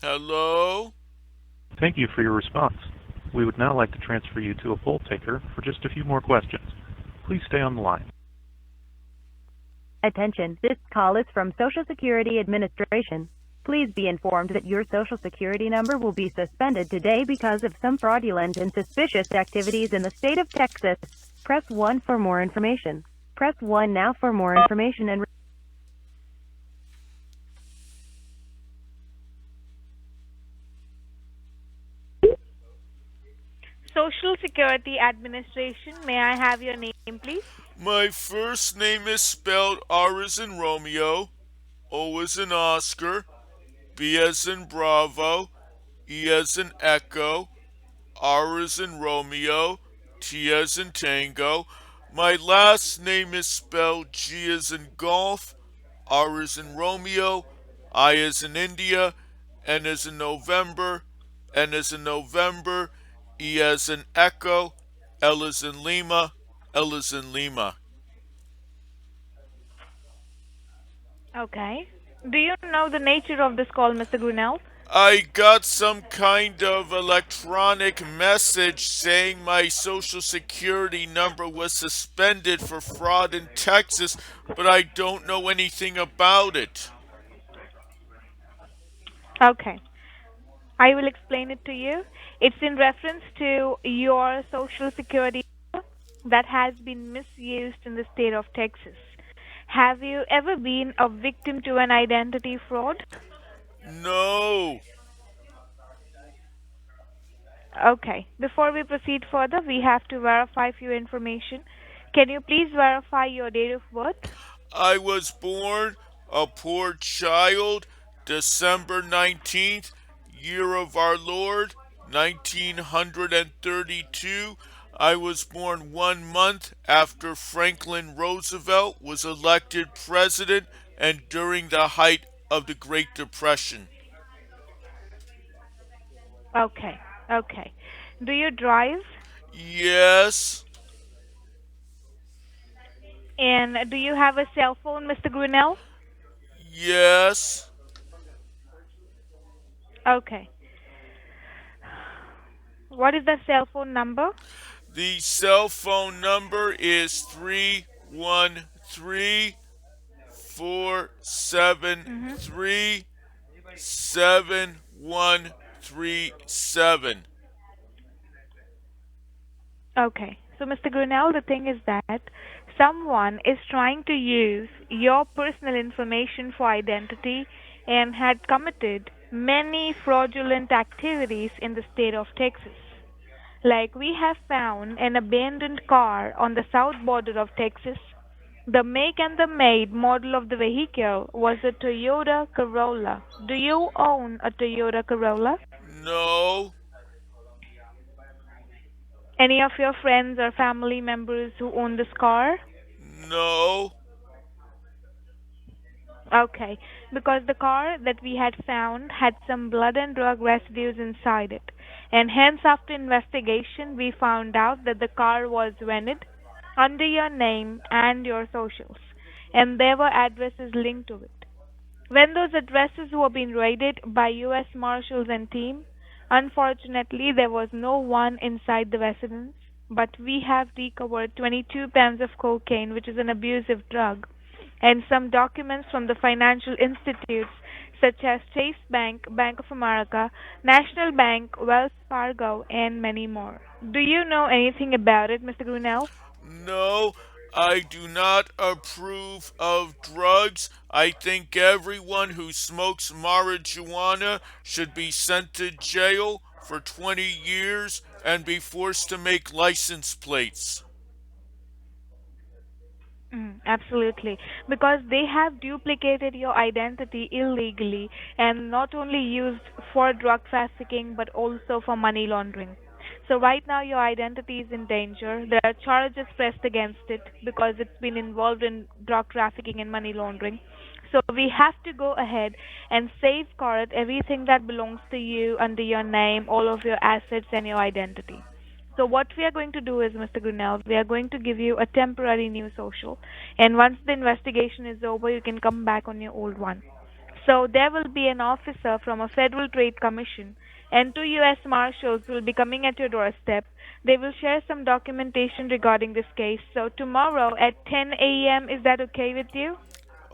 Hello? Thank you for your response. We would now like to transfer you to a poll taker for just a few more questions. Please stay on the line. Attention, this call is from Social Security Administration. Please be informed that your Social Security number will be suspended today because of some fraudulent and suspicious activities in the state of Texas. Press 1 for more information. Press 1 now for more information and Social Security Administration, may I have your name, please? My first name is spelled R as in Romeo, O as in Oscar, B as in Bravo, E as in Echo, R as in Romeo, T as in Tango. My last name is spelled G as in Golf, R as in Romeo, I as in India, N as in November, N as in November, E as in Echo, L as in Lima, L as in Lima. Okay. Do you know the nature of this call, Mr. Grinnell? I got some kind of electronic message saying my social security number was suspended for fraud in Texas, but I don't know anything about it. Okay. I will explain it to you. It's in reference to your Social Security that has been misused in the state of Texas. Have you ever been a victim to an identity fraud? No. Okay. Before we proceed further, we have to verify few information. Can you please verify your date of birth? I was born a poor child, December 19th, year of our Lord, 1932. I was born 1 month after Franklin Roosevelt was elected president and during the height of the Great Depression. Okay. Okay. Do you drive? Yes, And do you have a cell phone, Mr. Grinnell? yes. Okay. What is the cell phone number? The cell phone number is 313 Mm-hmm. 473 7137. Okay. So, Mr. Grinnell, the thing is that someone is trying to use your personal information for identity and had committed many fraudulent activities in the state of Texas. Like we have found an abandoned car on the south border of Texas. The make and the made model of the vehicle was a Toyota Corolla. Do you own a Toyota Corolla? No, Any of your friends or family members who own this car? no. Okay, because the car that we had found had some blood and drug residues inside it. And hence, after investigation, we found out that the car was rented under your name and your socials. And there were addresses linked to it. When those addresses were being raided by US Marshals and team, unfortunately there was no one inside the residence, but we have recovered 22 pounds of cocaine, which is an abusive drug, and some documents from the financial institutes such as Chase Bank, Bank of America, National Bank, Wells Fargo, and many more. Do you know anything about it, Mr. Grinnell? No, I do not approve of drugs. I think everyone who smokes marijuana should be sent to jail for 20 years and be forced to make license plates. Absolutely. Because they have duplicated your identity illegally and not only used for drug trafficking but also for money laundering. So, right now, your identity is in danger. There are charges pressed against it because it's been involved in drug trafficking and money laundering. So, we have to go ahead and safeguard everything that belongs to you under your name, all of your assets, and your identity. So what we are going to do is, Mr. Grinnell, we are going to give you a temporary new social, and once the investigation is over, you can come back on your old one. So there will be an officer from a Federal Trade Commission and two US Marshals will be coming at your doorstep. They will share some documentation regarding this case. So tomorrow at 10 a.m., is that okay with you?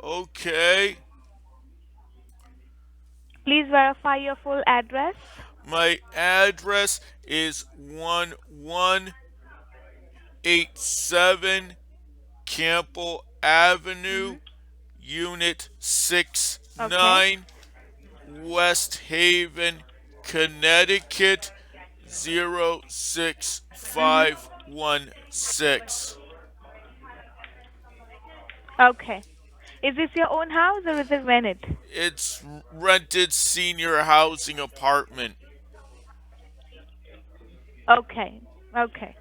Okay. Please verify your full address. My address is 1187 Campbell Avenue, Mhm. Unit Okay. 69, West Haven, Connecticut Mhm. 06516. Okay. Is this your own house or is it rented? It's rented senior housing apartment. Okay. Okay.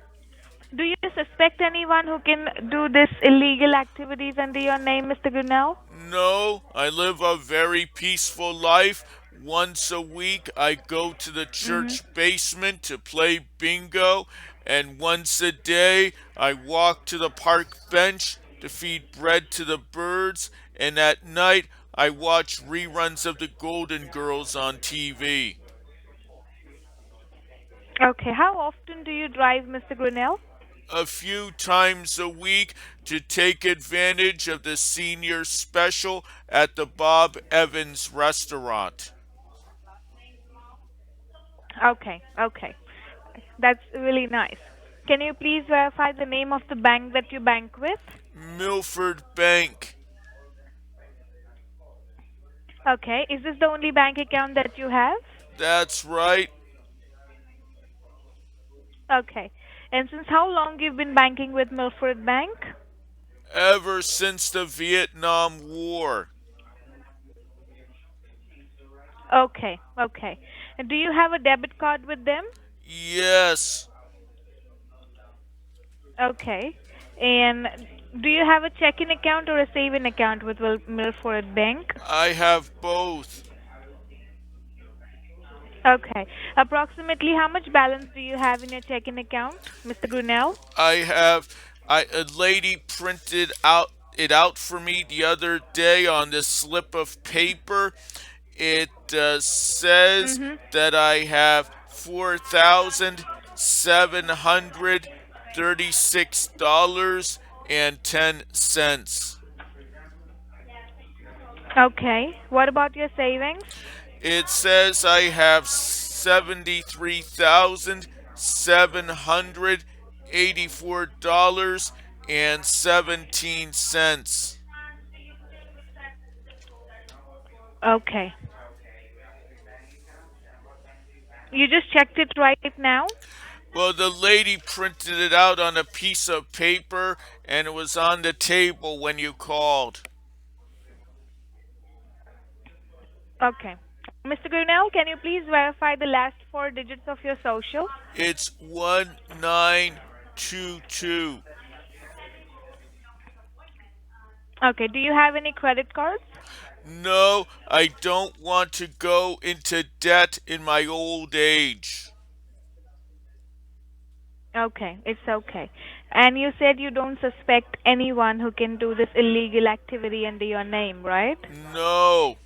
Do you suspect anyone who can do this illegal activities under your name, Mr. Grinnell? No, I live a very peaceful life. Once a week, I go to the Mhm. church basement to play bingo, and once a day, I walk to the park bench to feed bread to the birds, and at night, I watch reruns of the Golden Girls on TV. Okay. How often do you drive, Mr. Grinnell? A few times a week to take advantage of the senior special at the Bob Evans restaurant. Okay. Okay. That's really nice. Can you please verify the name of the bank that you bank with? Milford Bank. Okay. Is this the only bank account that you have? That's right. Okay. And since how long you've been banking with Milford Bank? Ever since the Vietnam War. Okay. Okay. And do you have a debit card with them? Yes, Okay. And do you have a checking account or a saving account with Milford Bank? I have both. Okay. Approximately how much balance do you have in your checking account, Mr. Grinnell? I have a lady printed out it out for me the other day on this slip of paper. It says Mhm. that I have $4,736.10. Okay. What about your savings? It says I have $73,784.17. Okay. You just checked it right now? Well, the lady printed it out on a piece of paper and it was on the table when you called. Okay. Mr. Grinnell, can you please verify the last four digits of your social? It's 1922. Okay. Do you have any credit cards? No, I don't want to go into debt in my old age. Okay, it's okay. And you said you don't suspect anyone who can do this illegal activity under your name, right? No,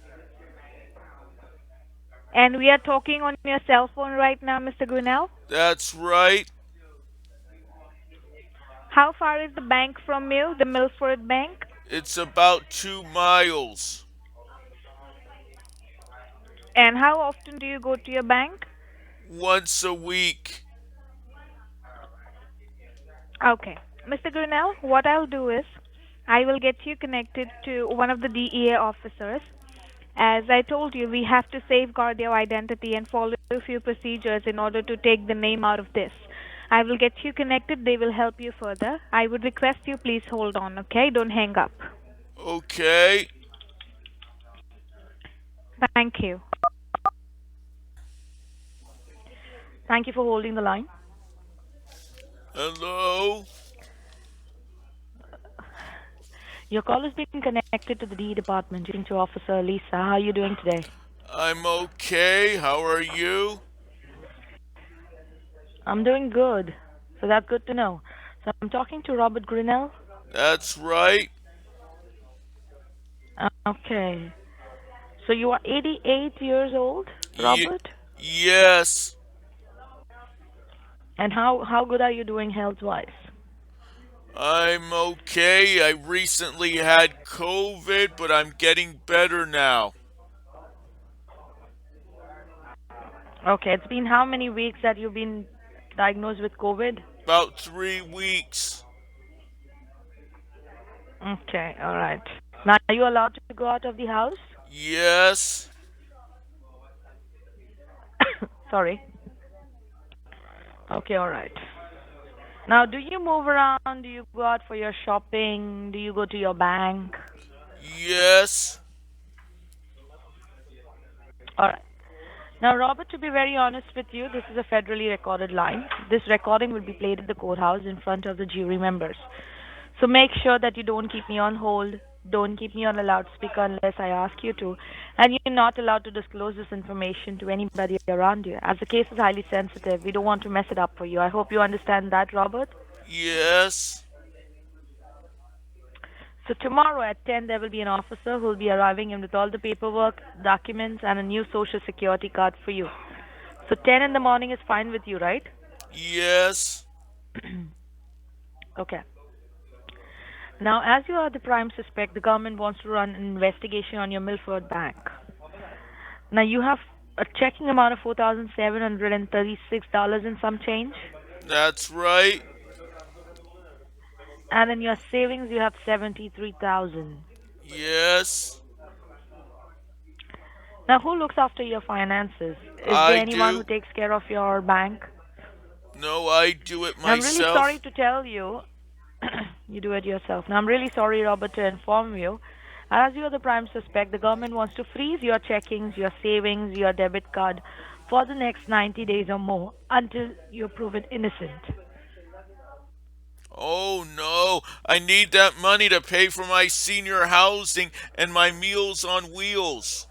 And we are talking on your cell phone right now, Mr. Grinnell. that's right. How far is the bank from you, the Milford Bank? It's about 2 miles. And how often do you go to your bank? Once a week. Okay. Mr. Grinnell, what I'll do is I will get you connected to one of the DEA officers. As I told you, we have to safeguard your identity and follow a few procedures in order to take the name out of this. I will get you connected. They will help you further. I would request you please hold on, okay? Don't hang up. Okay. Thank you. Thank you for holding the line. Hello? Your call is being connected to the D department. Speaking to Officer Lisa. How are you doing today? I'm okay. How are you? I'm doing good. So that's good to know. So I'm talking to Robert Grinnell. That's right. Okay. So you are 88 years old, Ye- Robert? yes, And how good are you doing health-wise? I'm okay. I recently had COVID, but I'm getting better now. Okay, it's been how many weeks that you've been diagnosed with COVID? About 3 weeks. Okay, all right. Now, are you allowed to go out of the house? Yes, Sorry. Okay, all right. Now, do you move around? Do you go out for your shopping? Do you go to your bank? yes, All right. Now, Robert, to be very honest with you, this is a federally recorded line. This recording will be played at the courthouse in front of the jury members. So make sure that you don't keep me on hold, don't keep me on a loudspeaker unless I ask you to, and you're not allowed to disclose this information to anybody around you. As the case is highly sensitive, we don't want to mess it up for you. I hope you understand that, Robert. yes. So tomorrow at 10, there will be an officer who will be arriving in with all the paperwork, documents, and a new social security card for you. So 10 in the morning is fine with you, right? Yes, Okay. Now, as you are the prime suspect, the government wants to run an investigation on your Milford bank. Now, you have a checking amount of $4,736 and some change, that's right. and in your savings you have 73,000. Yes, Now, who looks after your finances? Is there I anyone who do. takes care of your bank? No, I do it Now, I'm really sorry myself. to tell you, you do it yourself. Now, I'm really sorry, Robert, to inform you. As you're the prime suspect, the government wants to freeze your checkings, your savings, your debit card for the next 90 days or more until you're proven innocent. Oh no, I need that money to pay for my senior housing and my meals on wheels.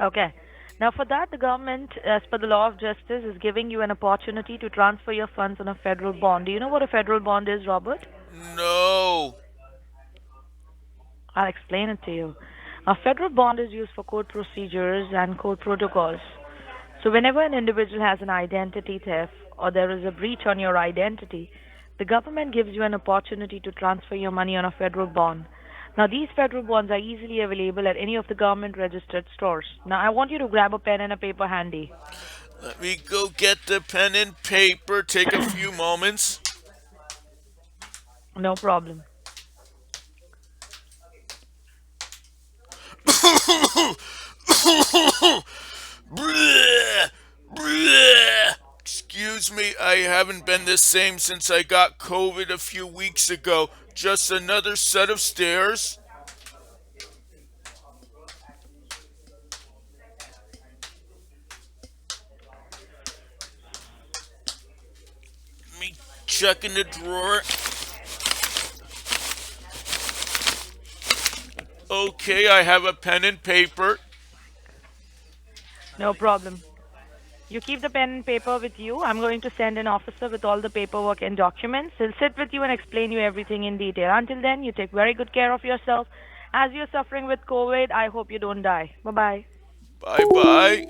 Okay. Now, for that, the government, as per the law of justice, is giving you an opportunity to transfer your funds on a federal bond. Do you know what a federal bond is, Robert? No. I'll explain it to you. A federal bond is used for court procedures and court protocols. So, whenever an individual has an identity theft or there is a breach on your identity, the government gives you an opportunity to transfer your money on a federal bond. Now, these federal bonds are easily available at any of the government registered stores. Now, I want you to grab a pen and a paper handy. Let me go get the pen and paper. Take a few moments. No problem. Bleh, bleh. Excuse me, I haven't been the same since I got COVID a few weeks ago. Just another set of stairs. Let me check in the drawer. Okay, I have a pen and paper. No problem. You keep the pen and paper with you. I'm going to send an officer with all the paperwork and documents. He'll sit with you and explain you everything in detail. Until then, you take very good care of yourself. As you're suffering with COVID, I hope you don't die. Bye bye. Bye bye.